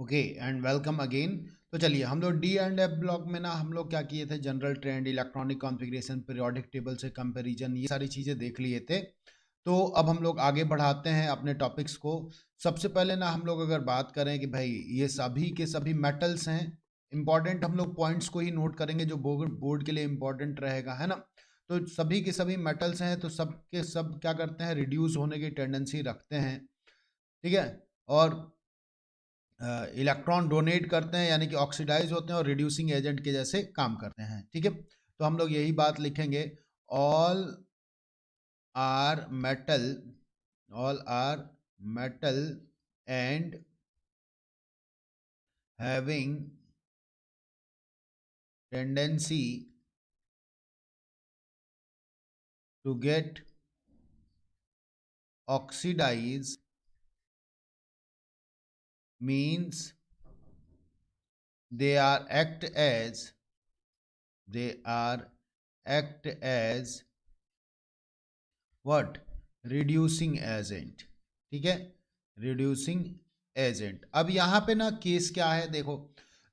Okay and welcome again. तो चलिए हम लोग डी एंड एफ ब्लॉक में ना हम लोग क्या किए थे, general trend, electronic configuration, periodic table से कंपैरिजन, ये सारी चीज़ें देख लिए थे। तो अब हम लोग आगे बढ़ाते हैं अपने टॉपिक्स को। सबसे पहले ना हम लोग अगर बात करें कि भाई ये सभी के सभी मेटल्स हैं, इंपॉर्टेंट हम लोग पॉइंट्स को ही नोट करेंगे जो बोर्ड के लिए इंपॉर्टेंट रहेगा, है ना। तो सभी के सभी मेटल्स हैं तो सब के सब क्या करते हैं, रिड्यूस होने की टेंडेंसी रखते हैं, ठीक है। और इलेक्ट्रॉन डोनेट करते हैं यानी कि ऑक्सीडाइज होते हैं और रिड्यूसिंग एजेंट के जैसे काम करते हैं, ठीक है। तो हम लोग यही बात लिखेंगे, all are metal, all are metal and having tendency to get oxidize means they are act as what, reducing agent, ठीक है, रिड्यूसिंग एजेंट। अब यहाँ पे ना केस क्या है देखो,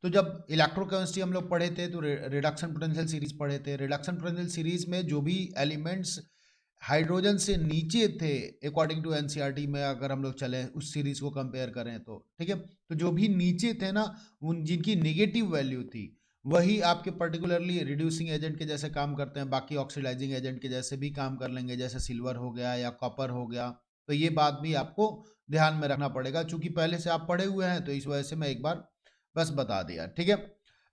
तो जब इलेक्ट्रोकेमिस्ट्री हम लोग पढ़े थे तो रिडक्शन पोटेंशियल सीरीज पढ़े थे। रिडक्शन पोटेंशियल सीरीज में जो भी एलिमेंट्स हाइड्रोजन से नीचे थे, अकॉर्डिंग टू एनसीईआरटी में अगर हम लोग चले उस सीरीज को कंपेयर करें तो, ठीक है, तो जो भी नीचे थे ना, उन जिनकी नेगेटिव वैल्यू थी वही आपके पर्टिकुलरली रिड्यूसिंग एजेंट के जैसे काम करते हैं, बाकी ऑक्सीडाइजिंग एजेंट के जैसे भी काम कर लेंगे, जैसे सिल्वर हो गया या कॉपर हो गया। तो ये बात भी आपको ध्यान में रखना पड़ेगा, चूंकि पहले से आप पढ़े हुए हैं तो इस वजह से मैं एक बार बस बता दिया, ठीक है।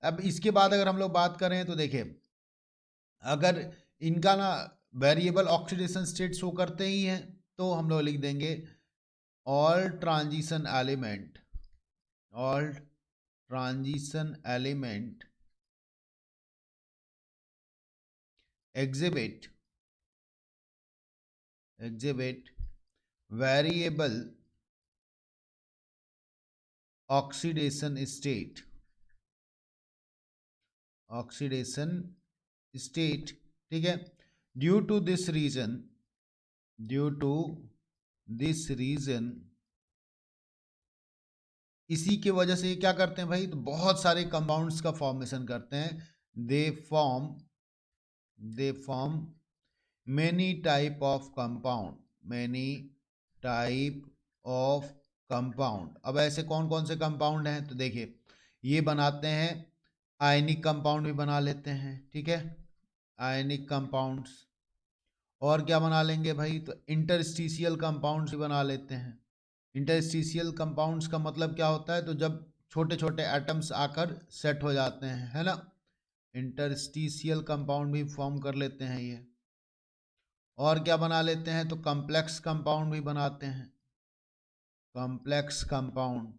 अब इसके बाद अगर हम लोग बात करें तो देखिए, अगर इनका ना वेरिएबल ऑक्सीडेशन स्टेट शो करते ही हैं तो हम लोग लिख देंगे all transition element, all transition element exhibit variable oxidation state, ठीक है। ड्यू टू दिस रीजन, इसी के वजह से ये क्या करते हैं भाई, तो बहुत सारे कंपाउंड्स का फॉर्मेशन करते हैं। They form many type of compound, अब ऐसे कौन कौन से कंपाउंड हैं तो देखिए, ये बनाते हैं आयनिक कंपाउंड भी बना लेते हैं, ठीक है, आयनिक कंपाउंड्स। और क्या बना लेंगे भाई, तो इंटरस्टिशियल कंपाउंड्स भी बना लेते हैं। इंटरस्टिशियल कंपाउंड्स का मतलब क्या होता है, तो जब छोटे छोटे एटम्स आकर सेट हो जाते हैं, है ना, इंटरस्टिशियल कंपाउंड भी फॉर्म कर लेते हैं ये। और क्या बना लेते हैं, तो कॉम्प्लेक्स कंपाउंड भी बनाते हैं, कॉम्प्लेक्स कंपाउंड,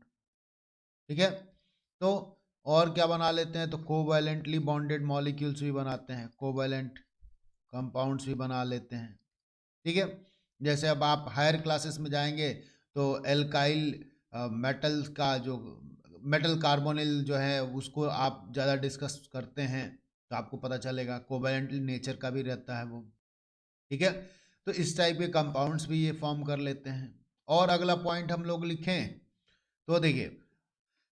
ठीक है। तो और क्या बना लेते हैं, तो कोवैलेंटली बॉन्डेड मॉलिक्यूल्स भी बनाते हैं, कोवैलेंट कंपाउंड्स भी बना लेते हैं, ठीक है। जैसे अब आप हायर क्लासेस में जाएंगे तो एल्काइल मेटल का जो मेटल कार्बोनिल जो है उसको आप ज़्यादा डिस्कस करते हैं तो आपको पता चलेगा कोवैलेंटली नेचर का भी रहता है वो, ठीक है। तो इस टाइप के कंपाउंड्स भी ये फॉर्म कर लेते हैं। और अगला पॉइंट हम लोग लिखें तो देखिए,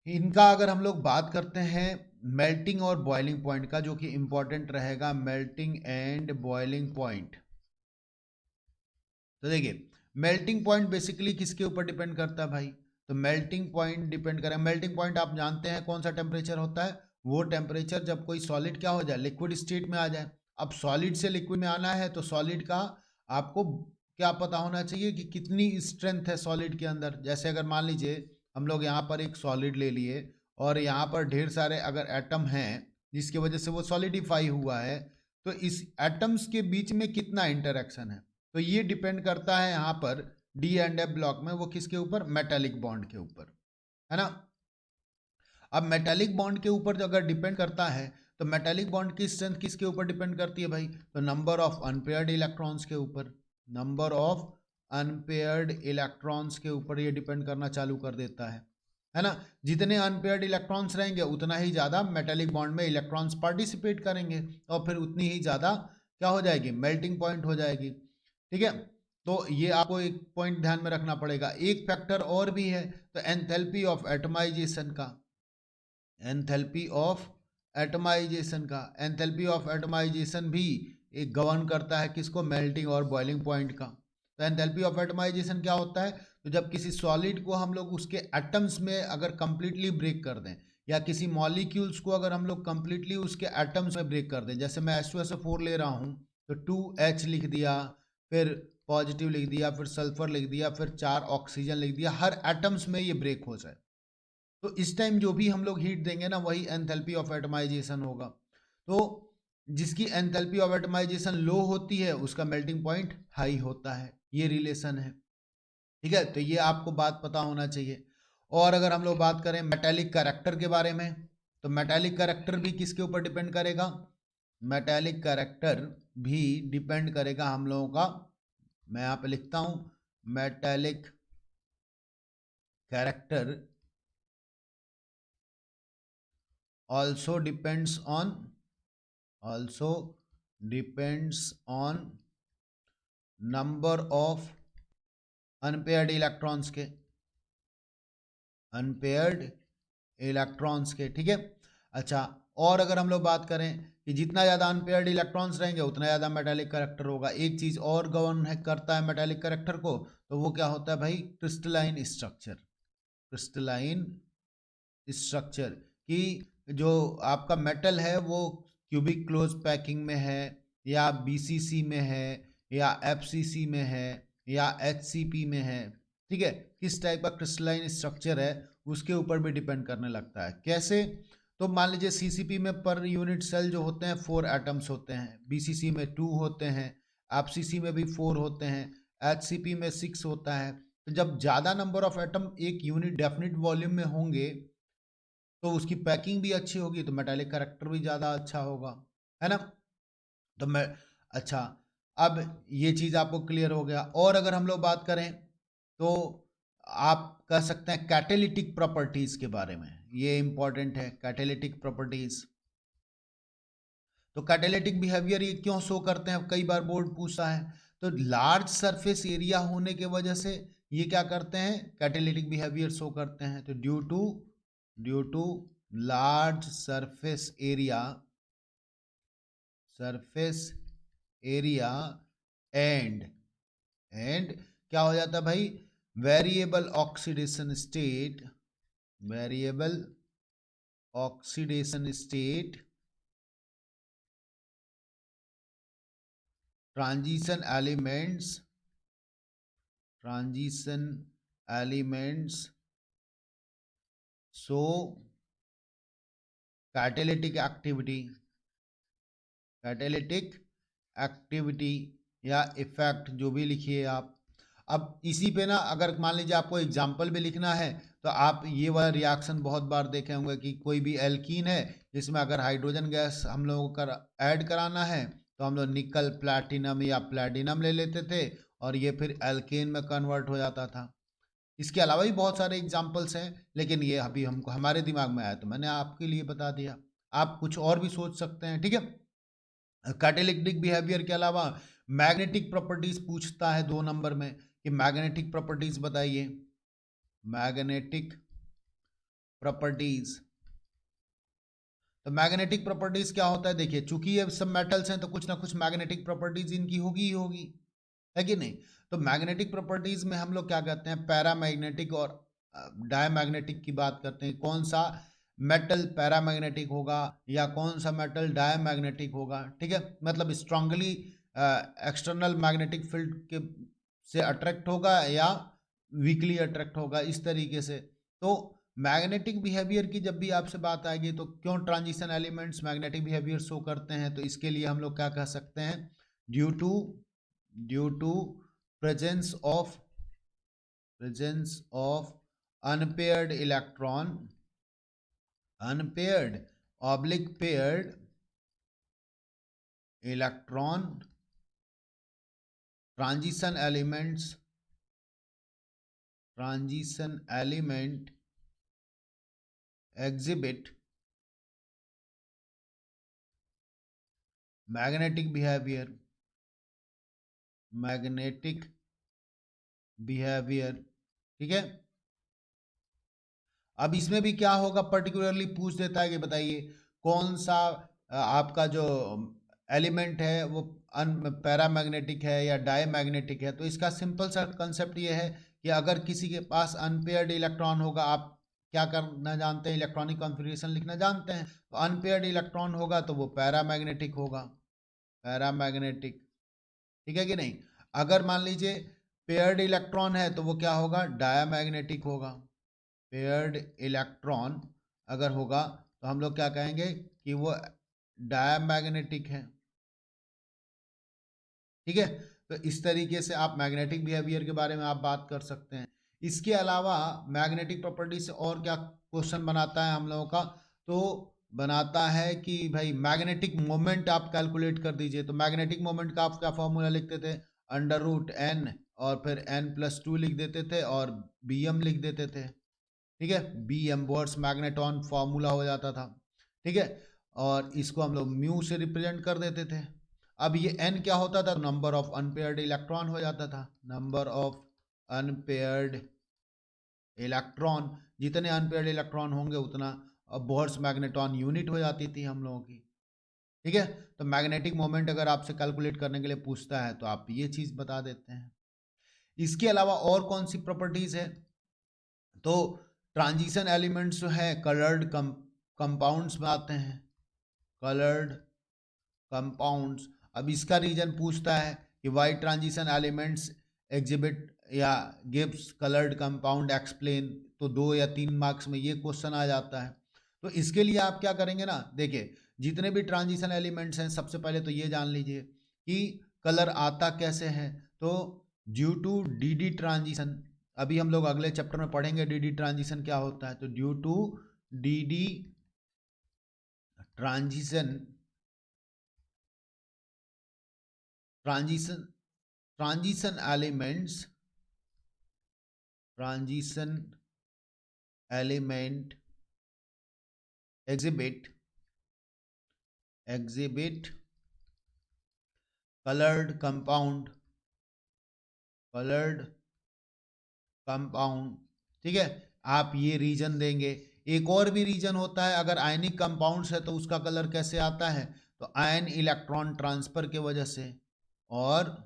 इनका अगर हम लोग बात करते हैं मेल्टिंग और बॉइलिंग पॉइंट का, जो कि इंपॉर्टेंट रहेगा, मेल्टिंग एंड बॉइलिंग पॉइंट। तो देखिए, मेल्टिंग पॉइंट बेसिकली किसके ऊपर डिपेंड करता है भाई, तो मेल्टिंग पॉइंट डिपेंड करें, मेल्टिंग पॉइंट आप जानते हैं कौन सा टेम्परेचर होता है, वो टेम्परेचर जब कोई सॉलिड क्या हो जाए, लिक्विड स्टेट में आ जाए। अब सॉलिड से लिक्विड में आना है तो सॉलिड का आपको क्या पता होना चाहिए कि कितनी स्ट्रेंथ है सॉलिड के अंदर। जैसे अगर मान लीजिए हम लोग यहाँ पर एक सॉलिड ले लिए और यहाँ पर ढेर सारे अगर एटम हैं जिसकी वजह से वो सॉलिडिफाई हुआ है, तो इस एटम्स के बीच में कितना इंटरेक्शन है, तो ये डिपेंड करता है यहाँ पर डी एंड एफ ब्लॉक में, वो किसके ऊपर, मेटालिक बॉन्ड के ऊपर, है ना। अब मेटालिक बॉन्ड के ऊपर अगर डिपेंड करता है तो मेटालिक बॉन्ड की स्ट्रेंथ किसके ऊपर डिपेंड करती है भाई, तो नंबर ऑफ अनपेयर्ड इलेक्ट्रॉन्स के ऊपर, नंबर ऑफ अनपेयर्ड इलेक्ट्रॉन्स के ऊपर ये डिपेंड करना चालू कर देता है ना। जितने अनपेयर्ड इलेक्ट्रॉन्स रहेंगे उतना ही ज़्यादा मेटालिक बॉन्ड में इलेक्ट्रॉन्स पार्टिसिपेट करेंगे और फिर उतनी ही ज़्यादा क्या हो जाएगी, मेल्टिंग पॉइंट हो जाएगी, ठीक है। तो ये आपको एक पॉइंट ध्यान में रखना पड़ेगा। एक फैक्टर और भी है, तो एंथैल्पी ऑफ एटमाइजेशन का, एंथैल्पी ऑफ एटमाइजेशन का, एंथैल्पी ऑफ एटमाइजेशन भी एक गवर्न करता है किसको, मेल्टिंग और बॉइलिंग पॉइंट का। तो एंथैल्पी ऑफ एटमाइजेशन क्या होता है, तो जब किसी सॉलिड को हम लोग उसके एटम्स में अगर कंप्लीटली ब्रेक कर दें, या किसी मॉलिक्यूल्स को अगर हम लोग कंप्लीटली उसके एटम्स में ब्रेक कर दें, जैसे मैं H2SO4 ले रहा हूँ तो 2H लिख दिया, फिर पॉजिटिव लिख दिया, फिर सल्फर लिख दिया, फिर 4 ऑक्सीजन लिख दिया, हर एटम्स में ये ब्रेक हो जाए, तो इस टाइम जो भी हम लोग हीट देंगे ना, वही एंथैल्पी ऑफ एटमाइजेशन होगा। तो जिसकी एंथैल्पी ऑफ एटमाइजेशन लो होती है उसका मेल्टिंग पॉइंट हाई होता है, ये रिलेशन है। ठीक है, तो ये आपको बात पता होना चाहिए। और अगर हम लोग बात करें मेटेलिक कैरेक्टर के बारे में, तो मेटेलिक कैरेक्टर भी किसके ऊपर डिपेंड करेगा, मेटेलिक कैरेक्टर भी डिपेंड करेगा हम लोगों का, मैं यहाँ पे लिखता हूं, metallic character also depends on number of unpaired electrons के, अनपेयर्ड इलेक्ट्रॉन्स के, ठीक है। अच्छा, और अगर हम लोग बात करें कि जितना ज़्यादा अनपेयर्ड इलेक्ट्रॉन्स रहेंगे उतना ज़्यादा मेटालिक कैरेक्टर होगा। एक चीज़ और गवर्न करता है मेटालिक कैरेक्टर को, तो वो क्या होता है भाई, क्रिस्टलाइन स्ट्रक्चर, क्रिस्टलाइन स्ट्रक्चर, कि जो आपका मेटल है वो क्यूबिक क्लोज पैकिंग में है, या बीसीसी में है, या एफसीसी में है, या एचसीपी में है, ठीक है, किस टाइप का क्रिस्टलाइन स्ट्रक्चर है उसके ऊपर भी डिपेंड करने लगता है। कैसे, तो मान लीजिए सीसीपी में पर यूनिट सेल जो होते हैं 4 एटम्स होते हैं, बीसीसी में 2 होते हैं, एफसीसी में भी 4 होते हैं, एचसीपी में 6 होता है। तो जब ज़्यादा नंबर ऑफ एटम एक यूनिट डेफिनिट वॉल्यूम में होंगे तो उसकी पैकिंग भी अच्छी होगी, तो मेटालिक कैरेक्टर भी ज़्यादा अच्छा होगा, है ना। तो मैं, अच्छा, अब ये चीज़ आपको क्लियर हो गया। और अगर हम लोग बात करें तो आप कह सकते हैं कैटेलिटिक प्रॉपर्टीज़ के बारे में, ये इंपॉर्टेंट है, कैटेलिटिक प्रॉपर्टीज़। तो कैटेलिटिक बिहेवियर ये क्यों शो करते हैं, कई बार बोर्ड पूछा है। तो लार्ज सरफेस एरिया होने के वजह से ये क्या करते हैं, कैटेलिटिक बिहेवियर शो करते हैं। तो due to large surface area and क्या हो जाता है भाई, variable oxidation state, transition elements so catalytic activity या इफेक्ट, जो भी लिखिए आप। अब इसी पे ना, अगर मान लीजिए आपको एग्जाम्पल भी लिखना है, तो आप ये वाला रिएक्शन बहुत बार देखे होंगे कि कोई भी एल्कीन है जिसमें अगर हाइड्रोजन गैस हम लोगों को ऐड कराना है तो हम लोग निकल प्लैटिनम या प्लैटिनम ले लेते थे और ये फिर एल्केन में कन्वर्ट हो जाता था। इसके अलावा भी बहुत सारे एग्जाम्पल्स हैं, लेकिन ये अभी हमको हमारे दिमाग में आया तो मैंने आपके लिए बता दिया। आप कुछ और भी सोच सकते हैं, ठीक है। कैटेलिटिक बिहेवियर के अलावा मैग्नेटिक प्रॉपर्टीज पूछता है 2 नंबर में, कि मैग्नेटिक प्रॉपर्टीज बताइए, मैग्नेटिक प्रॉपर्टीज। तो मैग्नेटिक प्रॉपर्टीज क्या होता है, देखिए चूंकि ये सब मेटल्स हैं तो कुछ ना कुछ मैग्नेटिक प्रॉपर्टीज इनकी होगी ही होगी, है कि नहीं। तो मैग्नेटिक प्रॉपर्टीज में हम लोग क्या कहते हैं, पैरामैग्नेटिक और डायमैग्नेटिक की बात करते हैं। कौन सा मेटल पैरामैग्नेटिक होगा या कौन सा मेटल डायमैग्नेटिक होगा, ठीक है, मतलब स्ट्रांगली एक्सटर्नल मैग्नेटिक फील्ड के से अट्रैक्ट होगा या वीकली अट्रैक्ट होगा, इस तरीके से। तो मैग्नेटिक बिहेवियर की जब भी आपसे बात आएगी तो क्यों transition elements magnetic behaviour show करते हैं, तो इसके लिए हम लोग क्या कह सकते हैं, due to presence of unpaired paired electron transition element exhibit magnetic behaviour, ठीक है। अब इसमें भी क्या होगा, पर्टिकुलरली पूछ देता है कि बताइए कौन सा आपका जो एलिमेंट है वो पैरामैग्नेटिक है या डायमैग्नेटिक है। तो इसका सिंपल सा कंसेप्ट ये है कि अगर किसी के पास अनपेयर्ड इलेक्ट्रॉन होगा, आप क्या करना जानते हैं, इलेक्ट्रॉनिक कॉन्फ़िगरेशन लिखना जानते हैं, तो अनपेयर्ड इलेक्ट्रॉन होगा तो वो पैरामैग्नेटिक होगा, पैरामैग्नेटिक, ठीक है कि नहीं। अगर मान लीजिए पेयर्ड इलेक्ट्रॉन है तो वो क्या होगा, डायमैग्नेटिक होगा। पेयर्ड इलेक्ट्रॉन अगर होगा तो हम लोग क्या कहेंगे कि वो डायमैग्नेटिक है, ठीक है। तो इस तरीके से आप मैग्नेटिक बिहेवियर के बारे में आप बात कर सकते हैं। इसके अलावा मैग्नेटिक प्रॉपर्टी से और क्या क्वेश्चन बनाता है हम लोगों का, तो बनाता है कि भाई मैग्नेटिक मोमेंट आप कैलकुलेट कर दीजिए। तो मैग्नेटिक मोमेंट का आप क्या फॉर्मूला लिखते थे, अंडर रूट एन और फिर n+2 लिख देते थे और bm लिख देते थे, ठीक है। bm बोर्स मैग्नेटॉन फॉर्मूला हो जाता था, ठीक है। और इसको हम लोग म्यू से रिप्रेजेंट कर देते थे। अब ये n क्या होता था, नंबर ऑफ अनपेयर्ड इलेक्ट्रॉन हो जाता था, नंबर ऑफ अनपेयर्ड इलेक्ट्रॉन, जितने अनपेयर्ड इलेक्ट्रॉन होंगे उतना बोर्स मैग्नेटॉन यूनिट हो जाती थी हम लोगों की, ठीक है। तो मैग्नेटिक मोमेंट अगर आपसे कैलकुलेट करने के लिए पूछता है तो आप ये चीज बता देते हैं। इसके अलावा और कौन सी प्रॉपर्टीज है, तो ट्रांजिशन एलिमेंट्स जो है कलर्ड कंपाउंड्स में आते हैं, कलर्ड कंपाउंड्स। अब इसका रीजन पूछता है कि वाई ट्रांजिशन एलिमेंट्स एग्जिबिट या गिव्स कलर्ड कंपाउंड एक्सप्लेन। तो 2 या 3 मार्क्स में ये क्वेश्चन आ जाता है। तो इसके लिए आप क्या करेंगे ना, देखिए जितने भी ट्रांजिशन एलिमेंट्स हैं सबसे पहले तो ये जान लीजिए कि कलर आता कैसे है। तो ड्यू टू डी ट्रांजिशन, अभी हम लोग अगले चैप्टर में पढ़ेंगे डी ट्रांजिशन क्या होता है। तो due to d transition, transition transition elements, transition element exhibit coloured compound, coloured compound, ठीक है। आप ये रीजन देंगे। एक और भी रीजन होता है, अगर आयनिक कंपाउंड्स है तो उसका कलर कैसे आता है, तो आयन इलेक्ट्रॉन ट्रांसफर के वजह से। और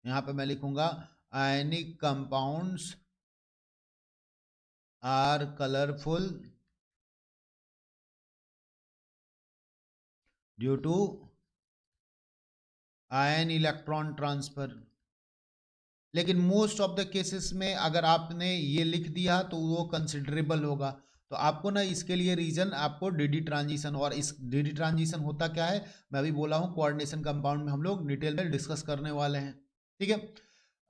यहां पे मैं लिखूंगा ionic compounds are colourful due to ion electron transfer. लेकिन मोस्ट ऑफ द केसेस में अगर आपने ये लिख दिया तो वो कंसिडरेबल होगा। तो आपको ना इसके लिए रीजन आपको डी ट्रांजिशन, और इस डी ट्रांजिशन होता क्या है मैं अभी बोला हूँ, कोऑर्डिनेशन कंपाउंड में हम लोग डिटेल में डिस्कस करने वाले हैं, ठीक है।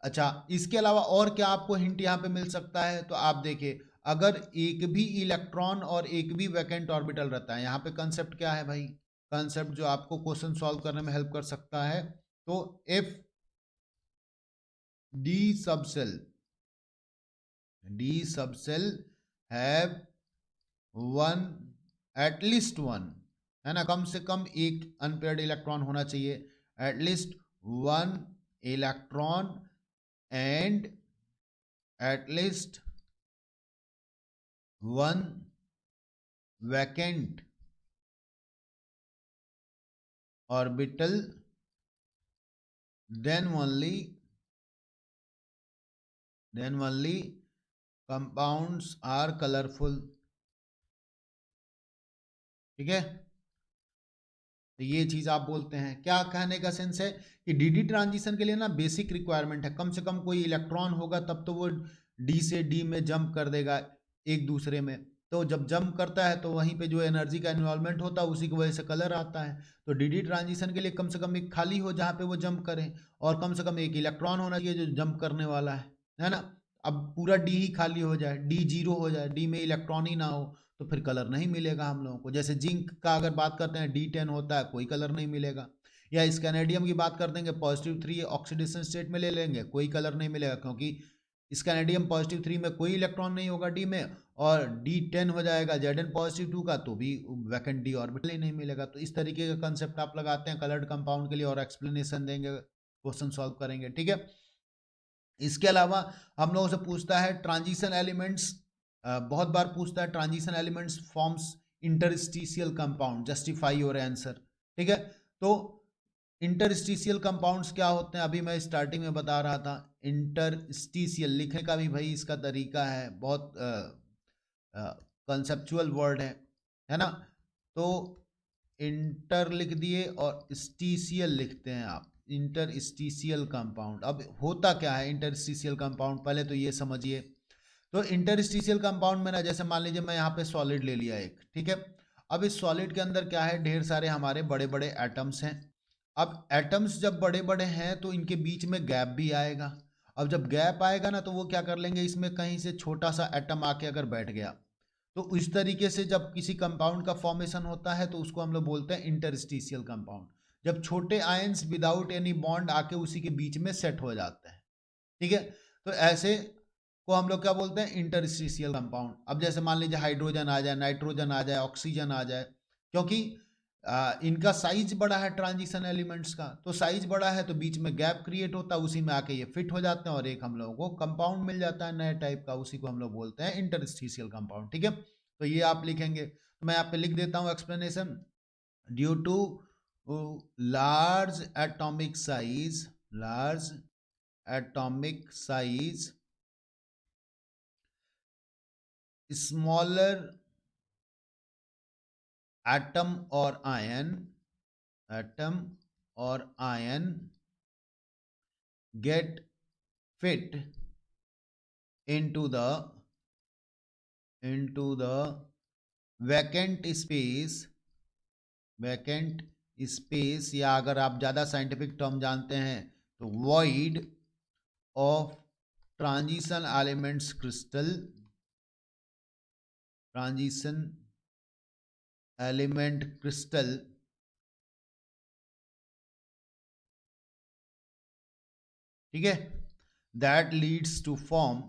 अच्छा, इसके अलावा और क्या आपको हिंट यहाँ पे मिल सकता है, तो आप देखिए अगर एक भी इलेक्ट्रॉन और एक भी वैकेंट ऑर्बिटल रहता है, यहाँ पे कंसेप्ट क्या है भाई, कंसेप्ट जो आपको क्वेश्चन सॉल्व करने में हेल्प कर सकता है। तो if D subshell, D subshell have one, at least one, है ना, कम से कम एक अनपेयर्ड इलेक्ट्रॉन होना चाहिए, at least one electron and at least one vacant orbital, then only compounds are colorful, ठीक है। तो ये चीज आप बोलते हैं, क्या कहने का सेंस है कि डी ट्रांजिशन के लिए ना बेसिक रिक्वायरमेंट है, कम से कम कोई इलेक्ट्रॉन होगा तब तो वो डी से डी में जंप कर देगा एक दूसरे में। तो जब जंप करता है तो वहीं पे जो एनर्जी का इन्वॉल्वमेंट होता है उसी की वजह से कलर आता है। तो डी ट्रांजिशन के लिए कम से कम एक खाली हो जहाँ पे वो जंप करे, और कम से कम एक इलेक्ट्रॉन होना चाहिए जो जंप करने वाला है ना। अब पूरा डी ही खाली हो जाए, डी जीरो हो जाए, डी में इलेक्ट्रॉन ही ना हो, तो फिर कलर नहीं मिलेगा हम लोगों को। जैसे जिंक का अगर बात करते हैं D10 होता है, कोई कलर नहीं मिलेगा। या स्कैनेडियम की बात कर देंगे, +3 ऑक्सीडेशन स्टेट में ले लेंगे, कोई कलर नहीं मिलेगा, क्योंकि स्कैनेडियम +3 में कोई इलेक्ट्रॉन नहीं होगा डी में, और D10 हो जाएगा Zn+2 का, तो भी वैकेंट डी ऑर्बिटल ही नहीं मिलेगा। तो इस तरीके का कंसेप्ट आप लगाते हैं कलर्ड कंपाउंड के लिए और एक्सप्लेनेशन देंगे, क्वेश्चन सॉल्व करेंगे, ठीक है। इसके अलावा हम लोगों से पूछता है ट्रांजिशन एलिमेंट्स, बहुत बार पूछता है transition elements forms interstitial compound, justify your answer. ठीक है, तो इंटरस्टिशियल कंपाउंड्स क्या होते हैं, अभी मैं स्टार्टिंग में बता रहा था। इंटरस्टिशियल लिखने का भी भाई इसका तरीका है, बहुत कंसेप्चुअल वर्ड है ना। तो इंटर लिख दिए और स्टीशियल लिखते हैं आप, इंटरस्टिशियल कंपाउंड। अब होता क्या है इंटरस्टिशियल कंपाउंड, पहले तो ये समझिए। तो इंटरस्टिशियल कंपाउंड में ना, जैसे मान लीजिए मैं यहाँ पे सॉलिड ले लिया एक, ठीक है। अब इस सॉलिड के अंदर क्या है, ढेर सारे हमारे बड़े बड़े एटम्स हैं। अब एटम्स जब बड़े बड़े हैं तो इनके बीच में गैप भी आएगा। अब जब गैप आएगा ना, तो वो क्या कर लेंगे, इसमें कहीं से छोटा सा एटम आके अगर बैठ गया, तो इस तरीके से जब किसी कंपाउंड का फॉर्मेशन होता है तो उसको हम लोग बोलते हैं इंटरस्टिशियल कंपाउंड। जब छोटे आयंस विदाउट एनी बॉन्ड आके उसी के बीच में सेट हो जाते हैं, ठीक है। तो ऐसे को हम लोग क्या बोलते हैं, इंटरस्टिशियल कंपाउंड। अब जैसे मान लीजिए हाइड्रोजन आ जाए, नाइट्रोजन आ जाए, ऑक्सीजन आ जाए, क्योंकि इनका साइज बड़ा है ट्रांजिशन एलिमेंट्स का, तो साइज बड़ा है तो बीच में गैप क्रिएट होता है, उसी में आके ये फिट हो जाते हैं और एक हम लोगों को कंपाउंड मिल जाता है नए टाइप का, उसी को हम लोग बोलते हैं इंटरस्टिशियल कंपाउंड। ठीक है, तो ये आप लिखेंगे, तो मैं यहाँ पे लिख देता हूँ explanation. Due to large atomic size, large atomic size, smaller atom और आयन, एटम और ion get fit into the vacant space, vacant space, या अगर आप ज़्यादा साइंटिफिक टर्म जानते हैं तो void of transition elements crystal, transition element crystal, ठीक है, that leads to form,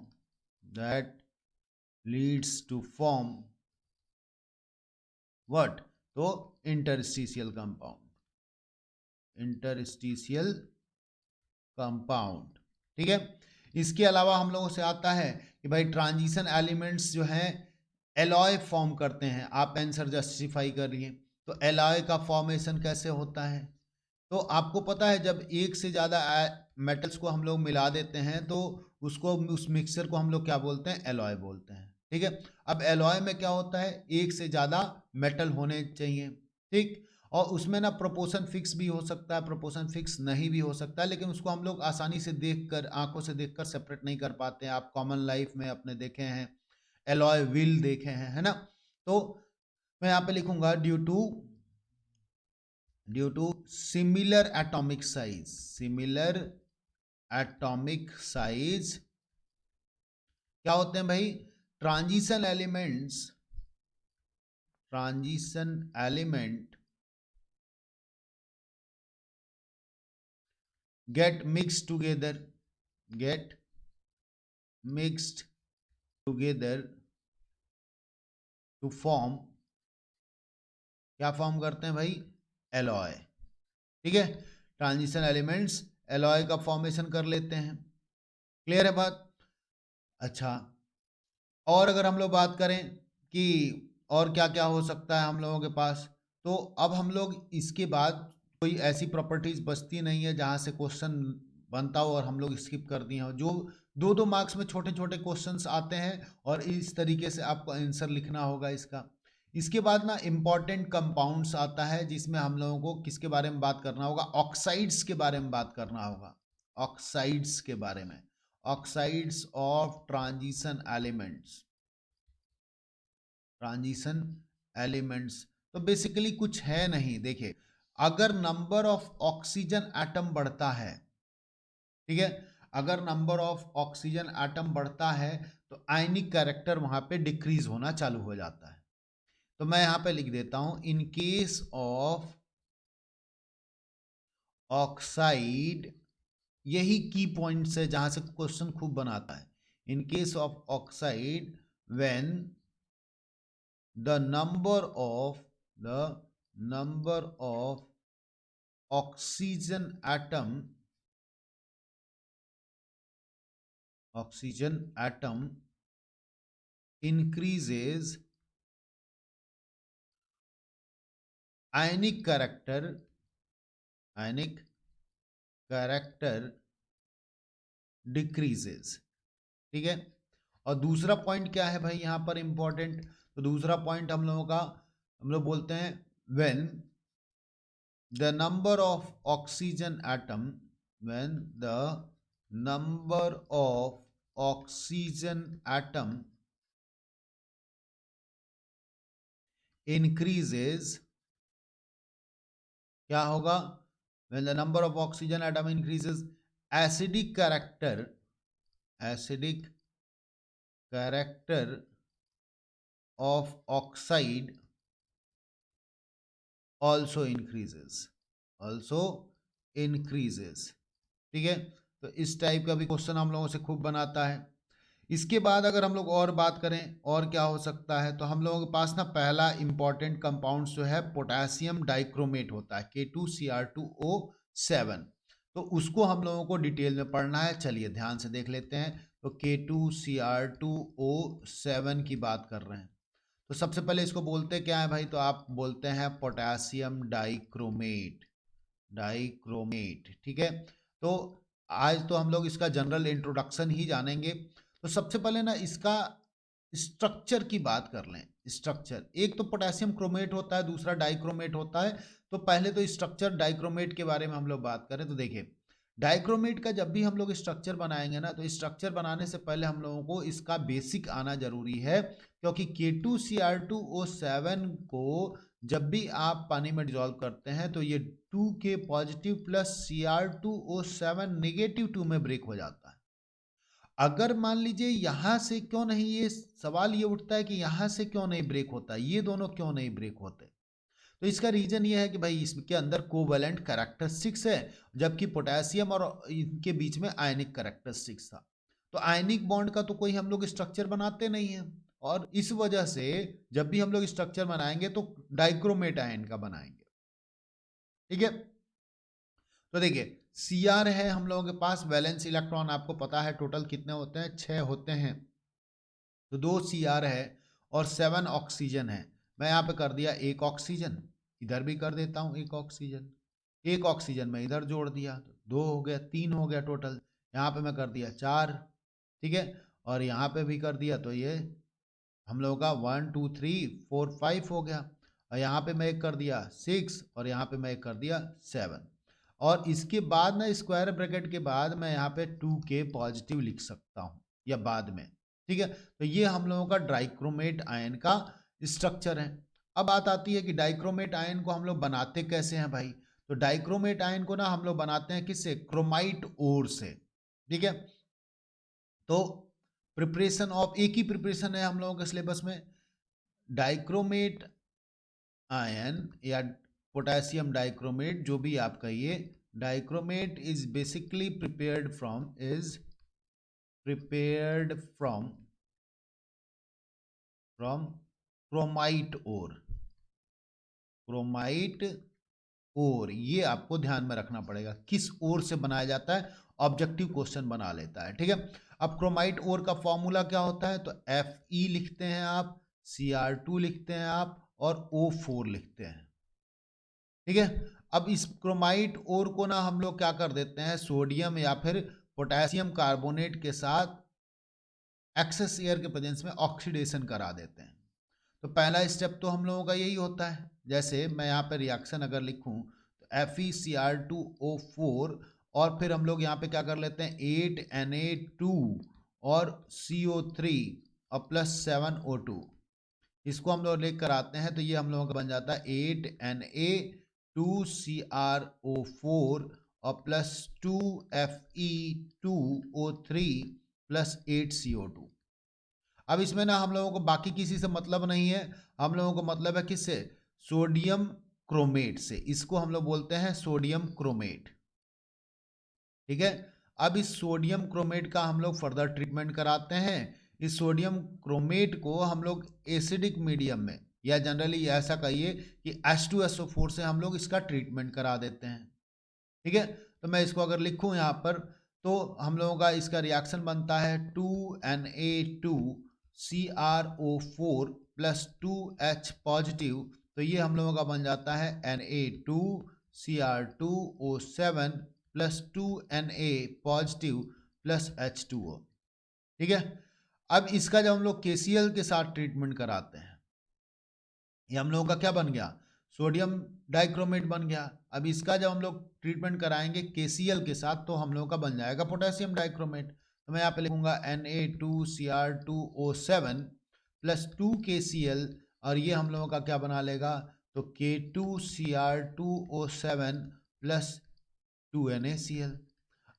that leads to form what, तो इंटरस्टिशियल कंपाउंड, इंटरस्टिशियल कंपाउंड। ठीक है, इसके अलावा हम लोगों से आता है कि भाई ट्रांजिशन एलिमेंट्स जो हैं एलॉय फॉर्म करते हैं। आप आंसर जस्टिफाई करिए, तो एलॉय का फॉर्मेशन कैसे होता है। तो आपको पता है जब एक से ज़्यादा मेटल्स को हम लोग मिला देते हैं तो उसको, उस मिक्सचर को हम लोग क्या बोलते हैं, एलॉय बोलते हैं। ठीक है, अब एलॉय में क्या होता है, एक से ज़्यादा मेटल होने चाहिए, ठीक। और उसमें ना प्रोपोर्शन फिक्स भी हो सकता है, प्रोपोर्शन फिक्स नहीं भी हो सकता है, लेकिन उसको हम लोग आसानी से देखकर, आंखों से देखकर सेपरेट नहीं कर पाते हैं। आप कॉमन लाइफ में अपने देखे हैं, एलॉय व्हील देखे हैं, है ना। तो मैं यहाँ पे लिखूंगा due to similar atomic size, similar atomic size क्या होते हैं भाई, transition elements, transition element get mixed together, get mixed together to form, क्या फॉर्म करते हैं भाई, एलॉय। ठीक है, ट्रांजिशन एलिमेंट्स एलॉय का फॉर्मेशन कर लेते हैं। क्लियर है बात। अच्छा, और अगर हम लोग बात करें कि और क्या क्या हो सकता है हम लोगों के पास, तो अब हम लोग इसके बाद कोई ऐसी प्रॉपर्टीज बचती नहीं है जहाँ से क्वेश्चन बनता हो और हम लोग स्किप कर दिए हो। जो 2-2 मार्क्स में छोटे छोटे क्वेश्चंस आते हैं और इस तरीके से आपको आंसर लिखना होगा इसका। इसके बाद ना इम्पॉर्टेंट कंपाउंड्स आता है, जिसमें हम लोगों को किसके बारे में बात करना होगा, ऑक्साइड्स के बारे में बात करना होगा, ऑक्साइड्स के बारे में, oxides of transition elements, transition elements. तो बेसिकली कुछ है नहीं, देखिए अगर नंबर ऑफ ऑक्सीजन एटम बढ़ता है, ठीक है, अगर नंबर ऑफ ऑक्सीजन एटम बढ़ता है तो आयनिक कैरेक्टर वहां पे डिक्रीज होना चालू हो जाता है। तो मैं यहां पे लिख देता हूं, इन केस ऑफ ऑक्साइड, यही की पॉइंट्स है जहां से क्वेश्चन खूब बनाता है। In case of oxide when the number of oxygen atom oxygen atom increases ionic character decreases। ठीक है। और दूसरा पॉइंट क्या है भाई यहां पर इंपॉर्टेंट, तो दूसरा पॉइंट हम लोगों का, हम लोग बोलते हैं when the number of oxygen atom when the number of oxygen atom increases, क्या होगा, when the number of oxygen atom increases acidic character of oxide also increases। ठीक है। तो इस टाइप का भी क्वेश्चन हम लोगों से खूब बनाता है। इसके बाद अगर हम लोग और बात करें और क्या हो सकता है, तो हम लोगों के पास ना पहला इंपॉर्टेंट कंपाउंड जो है पोटेशियम डाइक्रोमेट होता है K2Cr2O7। तो उसको हम लोगों को डिटेल में पढ़ना है, चलिए ध्यान से देख लेते हैं। तो K2Cr2O7 की बात कर रहे हैं, तो सबसे पहले इसको बोलते क्या है भाई, तो आप बोलते हैं पोटेशियम डाइक्रोमेट। ठीक है। तो आज तो हम लोग इसका जनरल इंट्रोडक्शन ही जानेंगे। तो सबसे पहले ना इसका स्ट्रक्चर की बात कर लें। स्ट्रक्चर, एक तो पोटेशियम क्रोमेट होता है, दूसरा डाइक्रोमेट होता है। तो पहले तो स्ट्रक्चर डाइक्रोमेट के बारे में हम लोग बात करें तो देखिए, डाइक्रोमेट का जब भी हम लोग स्ट्रक्चर बनाएंगे ना, तो स्ट्रक्चर बनाने से पहले हम लोगों को इसका बेसिक आना जरूरी है, क्योंकि K2Cr2O7 को जब भी आप पानी में डिजोल्व करते हैं तो ये 2K positive plus Cr2O7 negative 2 में ब्रेक हो जाता है। अगर मान लीजिए यहां से क्यों नहीं, ये सवाल ये उठता है कि यहां से क्यों नहीं ब्रेक होता, ये दोनों क्यों नहीं ब्रेक होते, तो इसका रीजन ये है कि भाई इसके अंदर कोवैलेंट कैरेक्टरिस्टिक्स है, जबकि पोटेशियम और इनके बीच में आयनिक कैरेक्टरिस्टिक्स था। तो आयनिक बॉन्ड का तो कोई हम लोग स्ट्रक्चर बनाते नहीं है, और इस वजह से जब भी हम लोग स्ट्रक्चर बनाएंगे तो डाइक्रोमेट आयन का बनाएंगे। ठीक है। तो देखिए Cr है हम लोगों के पास, वैलेंस इलेक्ट्रॉन आपको पता है टोटल कितने होते हैं, 6 होते हैं। तो 2 Cr है और 7 ऑक्सीजन है। मैं यहाँ पे कर दिया एक ऑक्सीजन, इधर भी कर देता हूँ एक ऑक्सीजन, एक ऑक्सीजन मैं इधर जोड़ दिया तो 2 हो गया, 3 हो गया टोटल। यहाँ पे मैं कर दिया 4। ठीक है। और यहाँ पे भी कर दिया तो ये हम लोगों का 1 2 3 4 5 हो गया। और यहाँ पे मैं एक कर दिया 6 और यहाँ पे मैं एक कर दिया 7। और इसके बाद ना स्क्वायर ब्रैकेट के बाद मैं यहाँ पे 2K पॉजिटिव लिख सकता हूँ या बाद में। ठीक है। तो ये हम लोगों का डाइक्रोमेट आयन का स्ट्रक्चर है। अब बात आती है कि डाइक्रोमेट आयन को हम लोग बनाते कैसे हैं भाई, तो डाइक्रोमेट आयन को ना हम लोग बनाते हैं किससे, क्रोमाइट ओर से। ठीक है। तो प्रिपरेशन ऑफ, एक ही प्रिपरेशन है हम लोगों के सिलेबस में, डाइक्रोमेट आयन या पोटेशियम डाइक्रोमेट, जो भी आप कहिए, dichromate is basically prepared from chromite ore. ये आपको ध्यान में रखना पड़ेगा किस ओर से बनाया जाता है, ऑब्जेक्टिव क्वेश्चन बना लेता है। ठीक है। अब क्रोमाइट ओर का फॉर्मूला क्या होता है, तो Fe लिखते हैं आप, Cr2 लिखते हैं आप, और O4 लिखते हैं। ठीक है। अब इस क्रोमाइट ओर को ना हम लोग क्या कर देते हैं, सोडियम या फिर पोटेशियम कार्बोनेट के साथ एक्सेस एयर के प्रेजेंस में ऑक्सीडेशन करा देते हैं। तो पहला स्टेप तो हम लोगों का यही होता है। जैसे मैं यहाँ पे रिएक्शन अगर लिखूं तो FeCr2O4, और फिर हम लोग यहाँ पे क्या कर लेते हैं 8Na2 और CO3 और प्लस 7O2, इसको हम लोग लेकर आते हैं तो ये हम लोगों का बन जाता है 8Na2CrO4 और प्लस 2Fe2O3 प्लस 8CO2। अब इसमें ना हम लोगों को बाकी किसी से मतलब नहीं है, हम लोगों को मतलब है किससे, सोडियम क्रोमेट से। इसको हम लोग बोलते हैं सोडियम क्रोमेट। ठीक है। अब इस सोडियम क्रोमेट का हम लोग फर्दर ट्रीटमेंट कराते हैं। इस सोडियम क्रोमेट को हम लोग एसिडिक मीडियम में, या जनरली ऐसा कहिए कि H2SO4 से हम लोग इसका ट्रीटमेंट करा देते हैं। ठीक है। तो मैं इसको अगर लिखूं यहाँ पर, तो हम लोगों का इसका रिएक्शन बनता है 2Na2CrO4 प्लस 2H पॉजिटिव, तो ये हम लोगों का बन जाता है Na2Cr2O7 plus 2Na positive plus H2O। ठीक है, अब इसका जब हम लोग KCl के साथ ट्रीटमेंट कराते हैं, ये हम लोगों का क्या बन गया, सोडियम डाइक्रोमेट बन गया। अब इसका जब हम लोग ट्रीटमेंट कराएंगे KCl के साथ तो हम लोगों का बन जाएगा पोटेशियम डाइक्रोमेट। तो मैं यहाँ पे लिखूंगा Na2Cr2O7 प्लस 2KCl, और ये हम लोगों का क्या बना लेगा, तो K2Cr2O7 प्लस 2NaCl।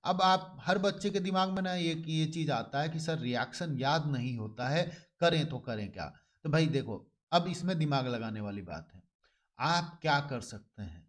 अब आप हर बच्चे के दिमाग में ना ये चीज आता है कि सर रिएक्शन याद नहीं होता है, करें तो करें क्या। तो भाई देखो, अब इसमें दिमाग लगाने वाली बात है। आप क्या कर सकते हैं,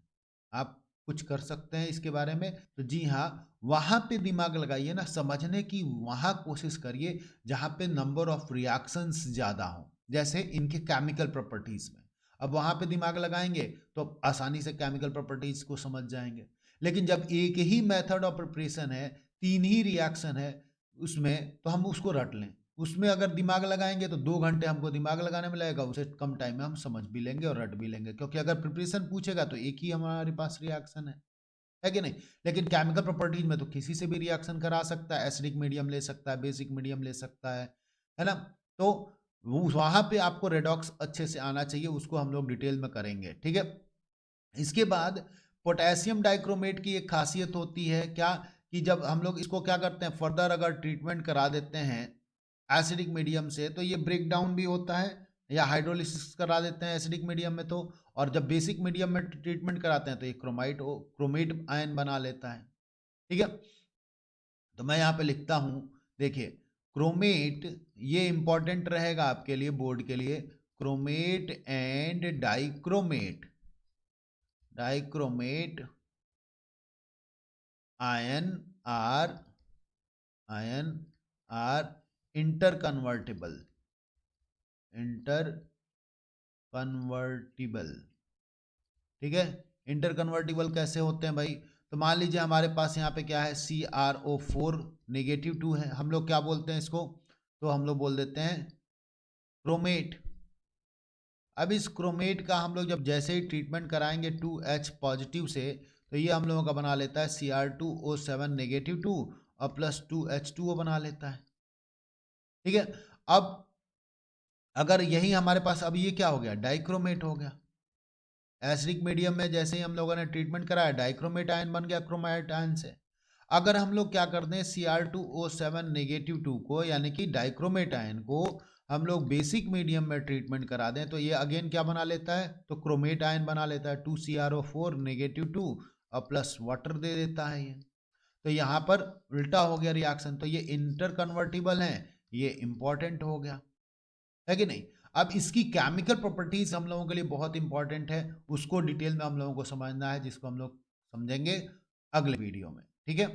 आप कुछ कर सकते हैं इसके बारे में, तो जी हाँ, वहां पे दिमाग लगाइए ना, समझने की वहां कोशिश करिए जहां पे नंबर ऑफ रिएक्शंस ज्यादा हो, जैसे इनके केमिकल प्रॉपर्टीज में। अब वहां पे दिमाग लगाएंगे तो आसानी से केमिकल प्रॉपर्टीज को समझ जाएंगे। लेकिन जब एक ही मेथड ऑफ प्रिपरेशन है, 3 ही रिएक्शन है उसमें, तो हम उसको रट लें। उसमें अगर दिमाग लगाएंगे तो 2 घंटे हमको दिमाग लगाने में लगेगा, उसे कम टाइम में हम समझ भी लेंगे और रट भी लेंगे, क्योंकि अगर प्रिपरेशन पूछेगा तो एक ही हमारे पास रिएक्शन है कि नहीं। लेकिन केमिकल प्रॉपर्टीज में तो किसी से भी रिएक्शन करा सकता है, एसिडिक मीडियम ले सकता है, बेसिक मीडियम ले सकता है ना। तो वहां पे आपको रेडॉक्स अच्छे से आना चाहिए, उसको हम लोग डिटेल में करेंगे। ठीक है, इसके बाद पोटेशियम डाइक्रोमेट की एक खासियत होती है क्या, कि जब हम लोग इसको क्या करते हैं, फर्दर अगर ट्रीटमेंट करा देते हैं एसिडिक मीडियम से, तो ये ब्रेक डाउन भी होता है, या हाइड्रोलिसिस करा देते हैं एसिडिक मीडियम में तो, और जब बेसिक मीडियम में ट्रीटमेंट कराते हैं तो ये क्रोमेट आयन बना लेता है। ठीक है, तो मैं यहाँ पे लिखता हूँ, देखिए क्रोमेट, ये इंपॉर्टेंट रहेगा आपके लिए बोर्ड के लिए, chromate and dichromate ion are interconvertible. ठीक है, इंटरकन्वर्टिबल कैसे होते हैं भाई, तो मान लीजिए हमारे पास यहाँ पे क्या है, CrO4 -2 है, हम लोग क्या बोलते हैं इसको, तो हम लोग बोल देते हैं क्रोमेट। अब इस क्रोमेट का हम लोग जब जैसे ही ट्रीटमेंट कराएंगे 2H पॉजिटिव से, तो ये हम लोगों का बना लेता है Cr2O7 -2 और प्लस 2H2O बना लेता है। ठीक है, अब अगर यही हमारे पास, अब ये क्या हो गया, डाइक्रोमेट हो गया। एसिडिक मीडियम में जैसे ही हम लोगों ने ट्रीटमेंट कराया, डाइक्रोमेट आयन बन गया क्रोमेट आयन से। अगर हम लोग क्या करते हैं, Cr2O7 -2 को, यानी कि डाइक्रोमेट आयन को हम लोग बेसिक मीडियम में ट्रीटमेंट करा दें, तो ये अगेन क्या बना लेता है, तो क्रोमेट आयन बना लेता है 2CrO4 -2 और प्लस वाटर दे देता है ये। तो यहाँ पर उल्टा हो गया रिएक्शन, तो ये इंटर कन्वर्टिबल है, ये इंपॉर्टेंट हो गया, है कि नहीं। अब इसकी केमिकल प्रॉपर्टीज हम लोगों के लिए बहुत इंपॉर्टेंट है, उसको डिटेल में हम लोगों को समझना है, जिसको हम लोग समझेंगे अगले वीडियो में। ठीक है।